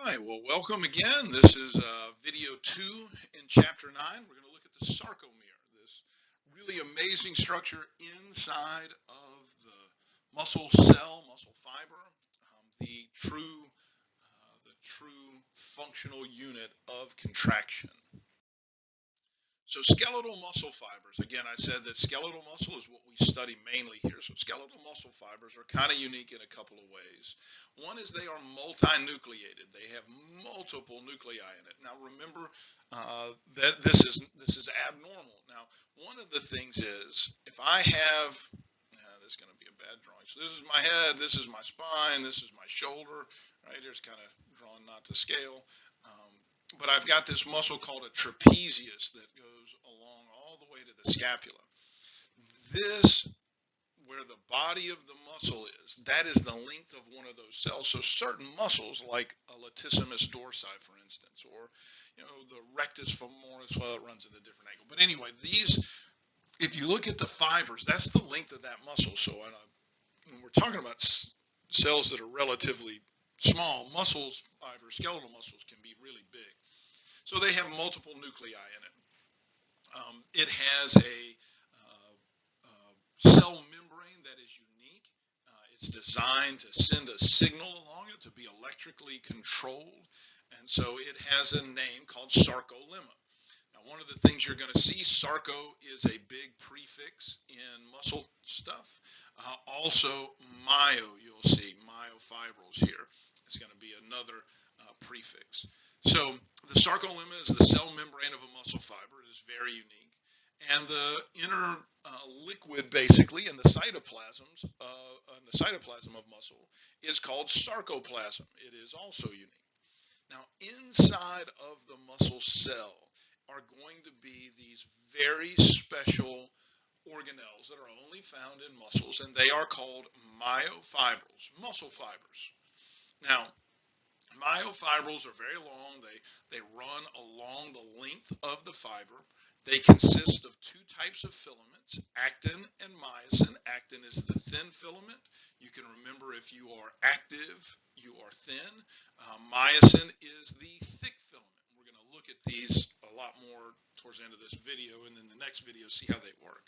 Right, well, welcome again. This is video 2 in chapter 9. We're going to look at the sarcomere, this really amazing structure inside of the muscle cell, muscle fiber, the true functional unit of contraction. So skeletal muscle fibers, again, I said that skeletal muscle is what we study mainly here. So skeletal muscle fibers are kind of unique in a couple of ways. One is they are multinucleated. They have multiple nuclei in it. Now remember that this is abnormal. Now one of the things is if I have, this is going to be a bad drawing. So this is my head, this is my spine, this is my shoulder, right? Here's kind of drawn not to scale. But I've got this muscle called a trapezius that goes along all the way to the scapula. This, where the body of the muscle is, that is the length of one of those cells. So certain muscles, like a latissimus dorsi, for instance, or the rectus femoris, well, it runs at a different angle. But anyway, these, if you look at the fibers, that's the length of that muscle. So when we're talking about cells that are relatively small, muscles, fibers, skeletal muscles can be really big. So they have multiple nuclei in it. It has a cell membrane that is unique. It's designed to send a signal along it to be electrically controlled. And so it has a name called sarcolemma. Now, one of the things you're going to see, sarco is a big prefix in muscle stuff. Also, myo, you'll see myofibrils here. It's going to be another prefix. So the sarcolemma is the cell membrane of a muscle fiber. It is very unique. And the inner liquid, basically, in the cytoplasm of muscle is called sarcoplasm. It is also unique. Now, inside of the muscle cell are going to be these very special organelles that are only found in muscles, and they are called myofibrils, muscle fibers. Now, myofibrils are very long. They run along the length of the fiber. They consist of two types of filaments, actin and myosin. Actin is the thin filament. You can remember if you are active, you are thin. Myosin is the thick filament. We're going to look at these a lot more towards the end of this video, and then the next video, see how they work.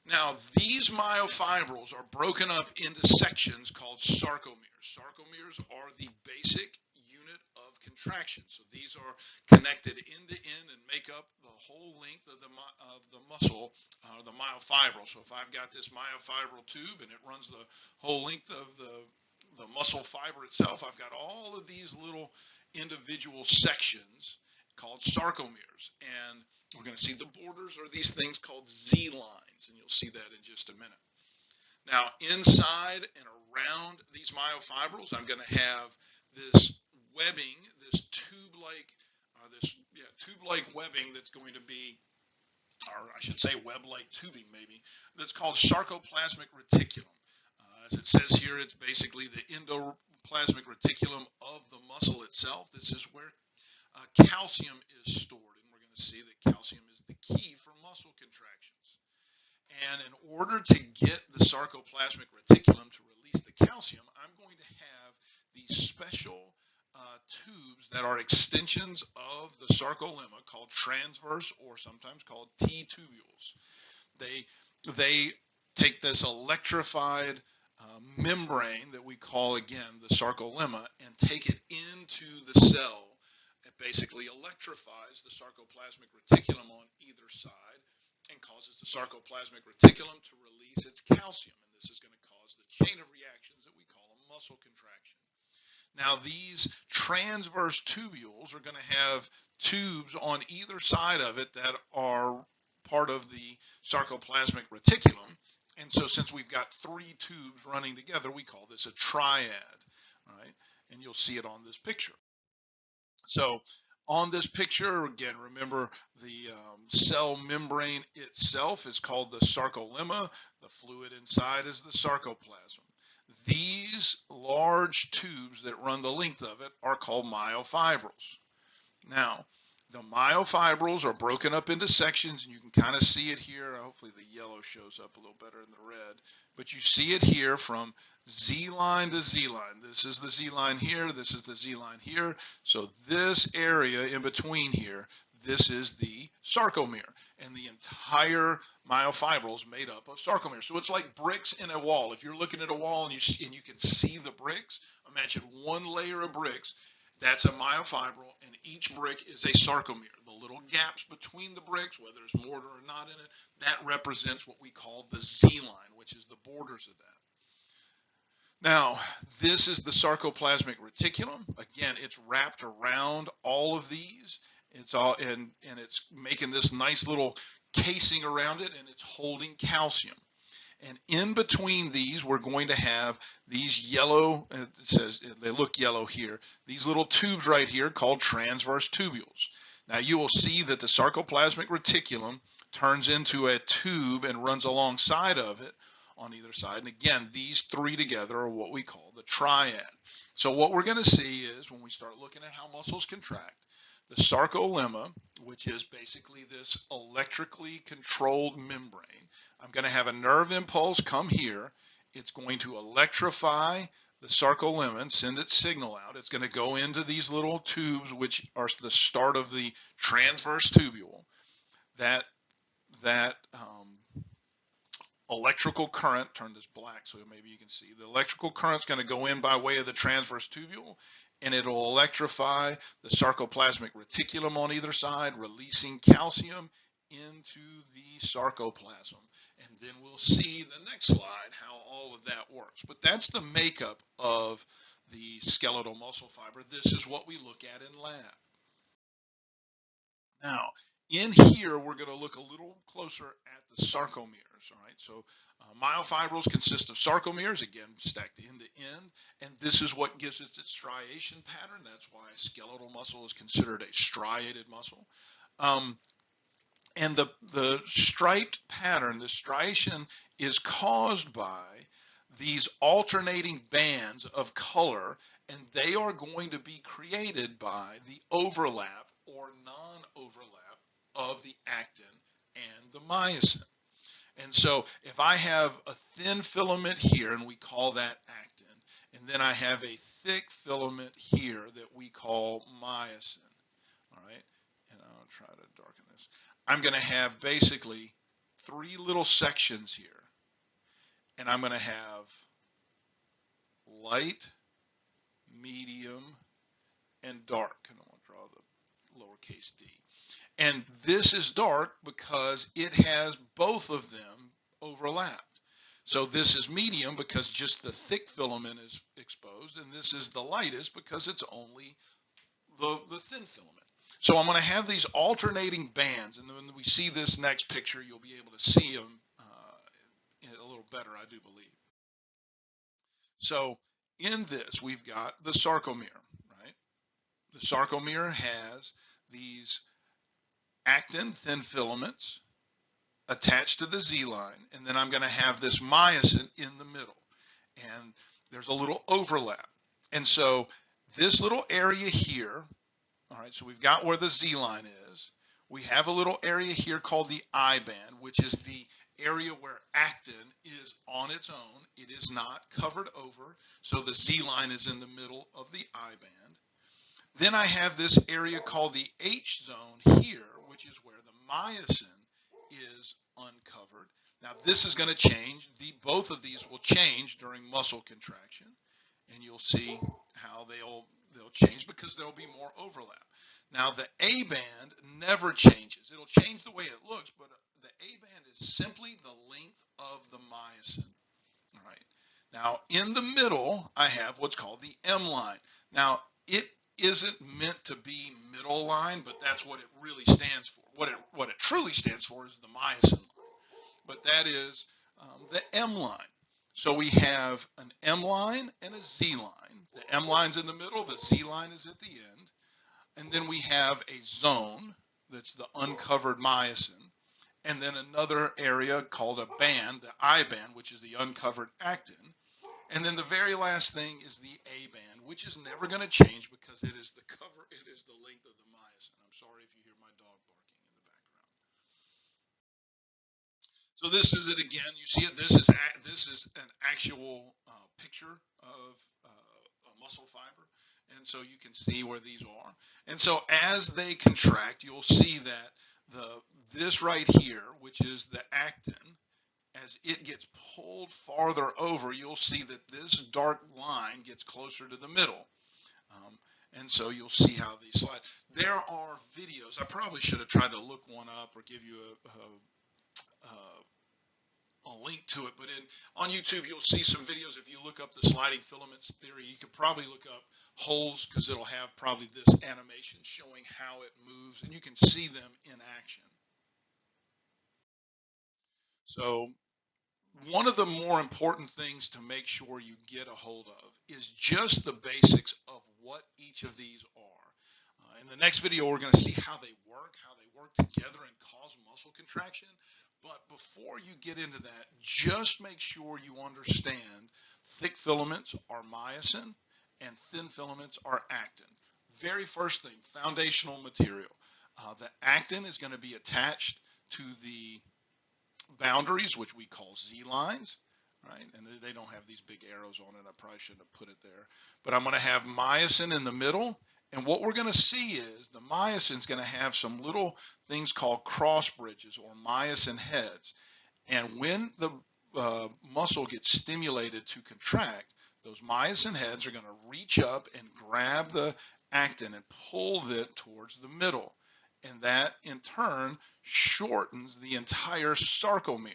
Now, these myofibrils are broken up into sections called sarcomeres. Sarcomeres are the basic unit of contraction. So these are connected end to end and make up the whole length of the muscle, the myofibril. So if I've got this myofibril tube and it runs the whole length of the muscle fiber itself, I've got all of these little individual sections called sarcomeres. And we're going to see the borders are these things called Z-lines, and you'll see that in just a minute. Now, inside and around these myofibrils, I'm going to have this webbing, this tube-like webbing that's going to be, or I should say web-like tubing maybe, that's called sarcoplasmic reticulum. As it says here, it's basically the endoplasmic reticulum of the muscle itself. This is where calcium is stored, and we're going to see that calcium is the key for muscle contractions. And in order to get the sarcoplasmic reticulum to release the calcium, I'm going to have these special tubes that are extensions of the sarcolemma called transverse, or sometimes called T-tubules. They take this electrified membrane that we call, again, the sarcolemma, and take it into the cell. It basically electrifies the sarcoplasmic reticulum on either side and causes the sarcoplasmic reticulum to release its calcium. And this is going to cause the chain of reactions that we call a muscle contraction. Now, these transverse tubules are going to have tubes on either side of it that are part of the sarcoplasmic reticulum. And so since we've got three tubes running together, we call this a triad, right? And you'll see it on this picture. So on this picture, again, remember the cell membrane itself is called the sarcolemma. The fluid inside is the sarcoplasm. These large tubes that run the length of it are called myofibrils. Now, The myofibrils are broken up into sections, and you can kind of see it here. Hopefully the yellow shows up a little better than the red, but you see it here from Z line to Z line. This is the Z line here, this is the Z line here. So this area in between here, this is the sarcomere, and the entire myofibril is made up of sarcomere. So it's like bricks in a wall. If you're looking at a wall and you can see the bricks, imagine one layer of bricks. That's a myofibril, and each brick is a sarcomere. The little gaps between the bricks, whether there's mortar or not in it, that represents what we call the Z line, which is the borders of that. Now, this is the sarcoplasmic reticulum. Again, it's wrapped around all of these. It's all and it's making this nice little casing around it, and it's holding calcium. And in between these, we're going to have these yellow, it says they look yellow here, these little tubes right here called transverse tubules. Now you will see that the sarcoplasmic reticulum turns into a tube and runs alongside of it on either side. And again, these three together are what we call the triad. So what we're going to see is when we start looking at how muscles contract, the sarcolemma, which is basically this electrically controlled membrane, I'm going to have a nerve impulse come here. It's going to electrify the sarcolemma and send its signal out. It's going to go into these little tubes, which are the start of the transverse tubule. That electrical current, turn this black so maybe you can see, the electrical current is going to go in by way of the transverse tubule, and it'll electrify the sarcoplasmic reticulum on either side, releasing calcium into the sarcoplasm. And then we'll see the next slide how all of that works. But that's the makeup of the skeletal muscle fiber. This is what we look at in lab. Now, in here, we're going to look a little closer at the sarcomeres. All right, so myofibrils consist of sarcomeres, again, stacked end to end, and this is what gives it its striation pattern. That's why skeletal muscle is considered a striated muscle. And the striped pattern, the striation, is caused by these alternating bands of color, and they are going to be created by the overlap or non-overlap of the actin and the myosin. And so if I have a thin filament here, and we call that actin, and then I have a thick filament here that we call myosin, all right, and I'll try to darken this. I'm going to have basically three little sections here, and I'm going to have light, medium, and dark, and I'm going to draw the lowercase d. And this is dark because it has both of them overlapped. So this is medium because just the thick filament is exposed, and this is the lightest because it's only the thin filament. So I'm going to have these alternating bands, and when we see this next picture, you'll be able to see them a little better, I do believe. So in this, we've got the sarcomere, right? The sarcomere has these actin, thin filaments, attached to the Z line, and then I'm going to have this myosin in the middle, and there's a little overlap. And so this little area here, all right, so we've got where the Z line is. We have a little area here called the I band, which is the area where actin is on its own. It is not covered over, so the Z line is in the middle of the I band. Then I have this area called the H zone here, which is where the myosin is uncovered. Now this is going to change. Both of these will change during muscle contraction, and you'll see how they'll change because there'll be more overlap. Now the A band never changes. It'll change the way it looks, but the A band is simply the length of the myosin. All right. Now in the middle, I have what's called the M line. Now it isn't meant to be middle line, but that's what it really stands for. What it truly stands for is the myosin line, but that is the M line. So we have an M line and a Z line. The M line's in the middle, the Z line is at the end, and then we have a zone that's the uncovered myosin, and then another area called a band, the I band, which is the uncovered actin. And then the very last thing is the A band, which is never going to change because it is the length of the myosin. I'm sorry if you hear my dog barking in the background. So this is it again. You see it. This is an actual picture of a muscle fiber, and so you can see where these are. And so as they contract, you'll see that this right here, which is the actin, as it gets pulled farther over, you'll see that this dark line gets closer to the middle. And so you'll see how these slide. There are videos. I probably should have tried to look one up or give you a link to it, but on YouTube you'll see some videos. If you look up the sliding filaments theory, you could probably look up holes, because it'll have probably this animation showing how it moves, and you can see them in action. So one of the more important things to make sure you get a hold of is just the basics of what each of these are. In the next video, we're going to see how they work together and cause muscle contraction. But before you get into that, just make sure you understand thick filaments are myosin and thin filaments are actin. Very first thing, foundational material. The actin is going to be attached to the boundaries, which we call Z-lines, right? And they don't have these big arrows on it. I probably shouldn't have put it there. But I'm going to have myosin in the middle. And what we're going to see is the myosin is going to have some little things called cross bridges or myosin heads. And when the muscle gets stimulated to contract, those myosin heads are going to reach up and grab the actin and pull it towards the middle. And that in turn shortens the entire sarcomere.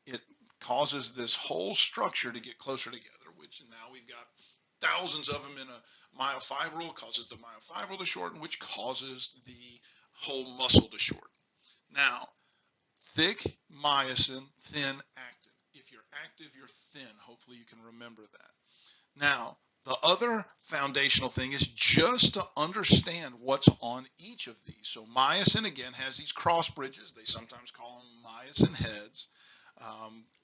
It causes this whole structure to get closer together, which now we've got thousands of them in a myofibril, causes the myofibril to shorten, which causes the whole muscle to shorten. Now, thick myosin, thin actin. If you're active, you're thin. Hopefully you can remember that. Now, the other foundational thing is just to understand what's on each of these. So myosin, again, has these cross bridges. They sometimes call them myosin heads.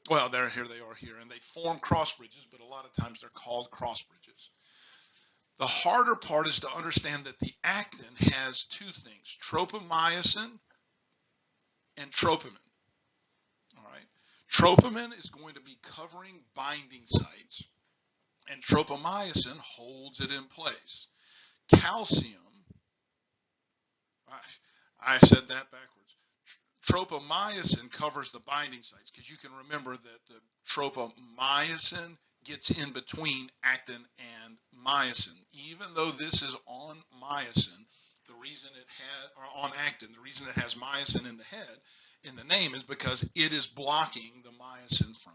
Well, here they are here, and they form cross bridges, but a lot of times they're called cross bridges. The harder part is to understand that the actin has two things, tropomyosin and troponin. All right. Troponin is going to be covering binding sites, and tropomyosin holds it in place. Calcium, I said that backwards. Tropomyosin covers the binding sites, because you can remember that the tropomyosin gets in between actin and myosin. Even though this is on myosin, the reason it has, or on actin, the reason it has myosin in the head, in the name, is because it is blocking the myosin from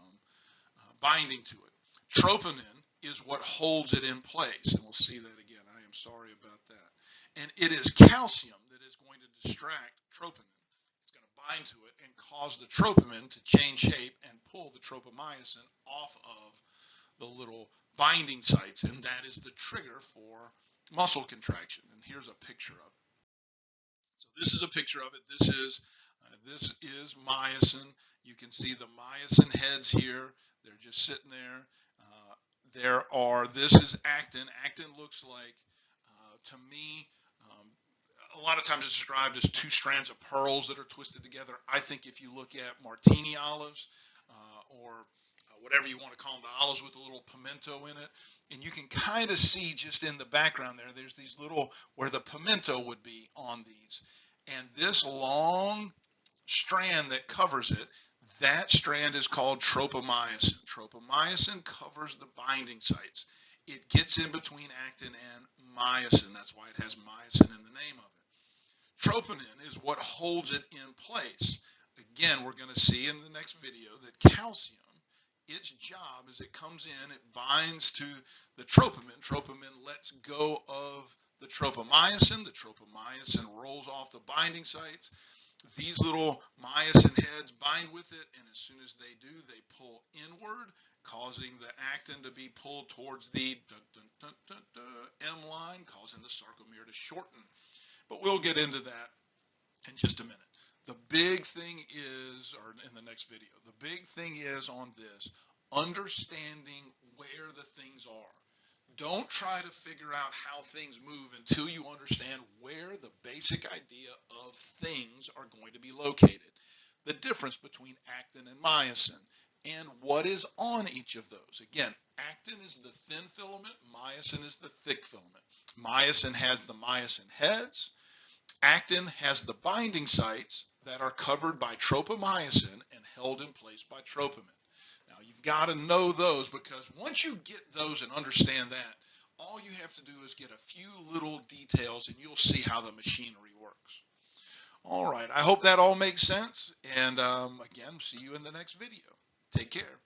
binding to it. Troponin is what holds it in place, and we'll see that again. I am sorry about that. And it is calcium that is going to distract troponin. Bind to it and cause the troponin to change shape and pull the tropomyosin off of the little binding sites, and that is the trigger for muscle contraction. And here's a picture of it. So this is a picture of it. This is myosin. You can see the myosin heads here. They're just sitting there. This is actin. Actin looks like, to me, a lot of times it's described as two strands of pearls that are twisted together. I think if you look at martini olives or whatever you want to call them, the olives with a little pimento in it, and you can kind of see just in the background there's these little, where the pimento would be on these. And this long strand that covers it, that strand is called tropomyosin. Tropomyosin covers the binding sites. It gets in between actin and myosin. That's why it has myosin in the name of it. Troponin is what holds it in place. Again, we're going to see in the next video that calcium, its job is it comes in, it binds to the troponin. Troponin lets go of the tropomyosin. The tropomyosin rolls off the binding sites. These little myosin heads bind with it, and as soon as they do, they pull inward, causing the actin to be pulled towards the M line, causing the sarcomere to shorten. But we'll get into that in just a minute. The big thing is, or in the next video, the big thing is on this, understanding where the things are. Don't try to figure out how things move until you understand where the basic idea of things are going to be located. The difference between actin and myosin, and what is on each of those. Again, actin is the thin filament, myosin is the thick filament. Myosin has the myosin heads. Actin has the binding sites that are covered by tropomyosin and held in place by troponin. Now, you've got to know those, because once you get those and understand that, all you have to do is get a few little details and you'll see how the machinery works. All right, I hope that all makes sense. And again, see you in the next video. Take care.